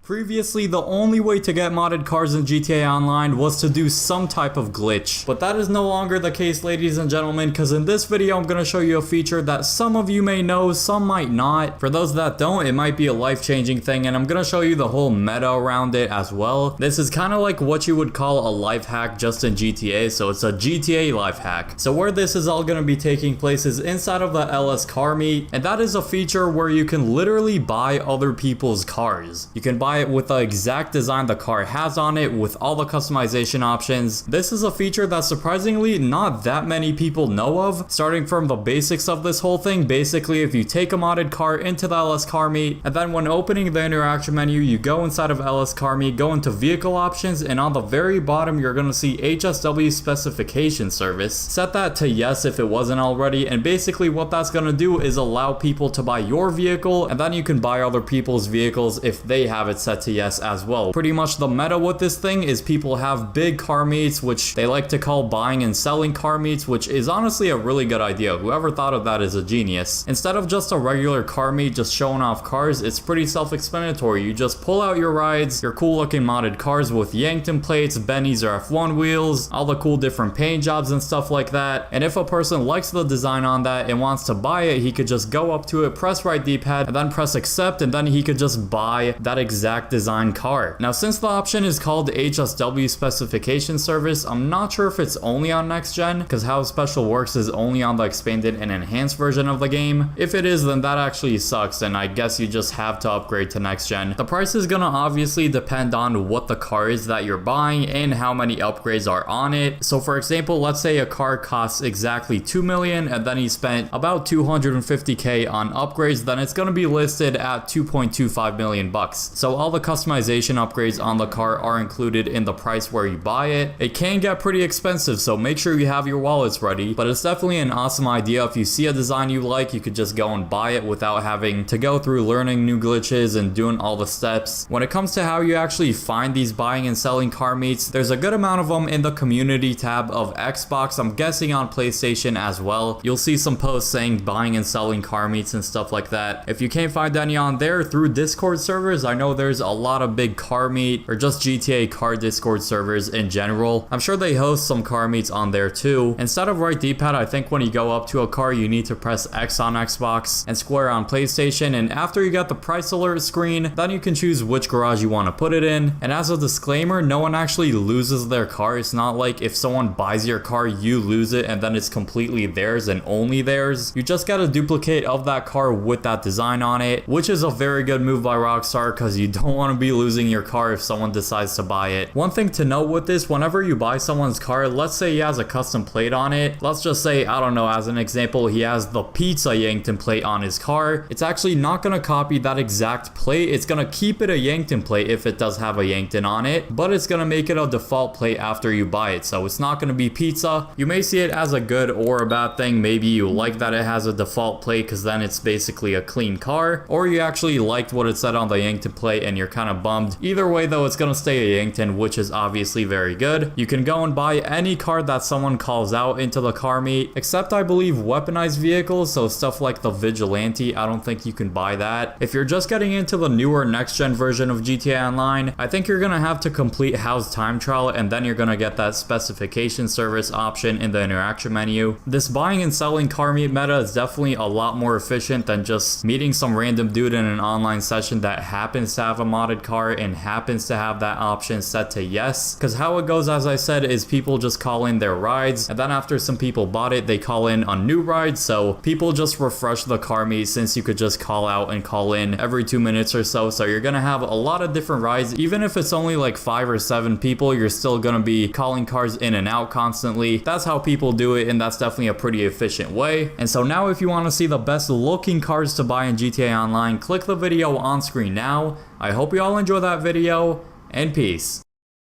Previously, the only way to get modded cars in GTA Online was to do some type of glitch. But that is no longer the case, ladies and gentlemen, because in this video I'm going to show you a feature that some of you may know, some might not. For those that don't, it might be a life-changing thing, and I'm going to show you the whole meta around it as well. This is kind of like what you would call a life hack just in GTA, so it's a GTA life hack. So where this is all going to be taking place is inside of the LS car meet, and that is a feature where you can literally buy other people's cars. You can buy it with the exact design the car has on it with all the customization options. This is a feature that surprisingly not that many people know of. Starting from the basics of this whole thing, basically if you take a modded car into the LS car meet, and then when opening the interaction menu, you go inside of LS car meet, go into vehicle options, and on the very bottom you're going to see HSW specification service. Set that to yes if it wasn't already, and basically what that's going to do is allow people to buy your vehicle, and then you can buy other people's vehicles if they have it set to yes as well. Pretty much the meta with this thing is people have big car meets, which they like to call buying and selling car meets, which is honestly a really good idea. Whoever thought of that is a genius. Instead of just a regular car meet just showing off cars, it's pretty self-explanatory. You just pull out your rides, your cool looking modded cars with Yankton plates, Benny's or F1 wheels, all the cool different paint jobs and stuff like that. And if a person likes the design on that and wants to buy it, he could just go up to it, press right D-pad, and then press accept, and then he could just buy that exact design car. Now, since the option is called HSW specification service, I'm not sure if it's only on next gen, because how special works is only on the expanded and enhanced version of the game. If it is, then that actually sucks, and I guess you just have to upgrade to next gen. The price is gonna obviously depend on what the car is that you're buying and how many upgrades are on it. So for example, let's say a car costs exactly 2 million and then he spent about 250k on upgrades, then it's gonna be listed at 2.25 million bucks. So all the customization upgrades on the car are included in the price where you buy it. It can get pretty expensive, so make sure you have your wallets ready, but it's definitely an awesome idea. If you see a design you like, you could just go and buy it without having to go through learning new glitches and doing all the steps. When it comes to how you actually find these buying and selling car meets, there's a good amount of them in the community tab of Xbox. I'm guessing on PlayStation as well. You'll see some posts saying buying and selling car meets and stuff like that. If you can't find any on there, through Discord servers, I know there's a lot of big car meet or just GTA car Discord servers in general. I'm sure they host some car meets on there too. Instead of right D-pad, I think when you go up to a car, you need to press X on Xbox and square on PlayStation, and after you get the price alert screen, then you can choose which garage you want to put it in. And as a disclaimer, no one actually loses their car. It's not like if someone buys your car, you lose it and then it's completely theirs and only theirs. You just get a duplicate of that car with that design on it, which is a very good move by Rockstar because you don't want to be losing your car if someone decides to buy it. One thing to note with this, whenever you buy someone's car, let's say he has a custom plate on it. Let's just say, I don't know, as an example, he has the pizza Yankton plate on his car. It's actually not going to copy that exact plate. It's going to keep it a Yankton plate if it does have a Yankton on it, but it's going to make it a default plate after you buy it. So it's not going to be pizza. You may see it as a good or a bad thing. Maybe you like that it has a default plate because then it's basically a clean car, or you actually liked what it said on the Yankton plate and you're kind of bummed. Either way though, it's going to stay a Yankton, which is obviously very good. You can go and buy any car that someone calls out into the car meet, except I believe weaponized vehicles, so stuff like the Vigilante, I don't think you can buy that. If you're just getting into the newer next gen version of GTA Online, I think you're going to have to complete House Time Trial, and then you're going to get that specification service option in the interaction menu. This buying and selling car meet meta is definitely a lot more efficient than just meeting some random dude in an online session that happens to have a modded car and happens to have that option set to yes. Because how it goes, as I said, is people just call in their rides, and then after some people bought it, they call in a new ride. So people just refresh the car meet, since you could just call out and call in every 2 minutes or so. So you're gonna have a lot of different rides. Even if it's only like 5 or 7 people, you're still gonna be calling cars in and out constantly. That's how people do it, and that's definitely a pretty efficient way. And so now if you want to see the best looking cars to buy in GTA Online, click the video on screen now. I hope you all enjoy that video, and peace.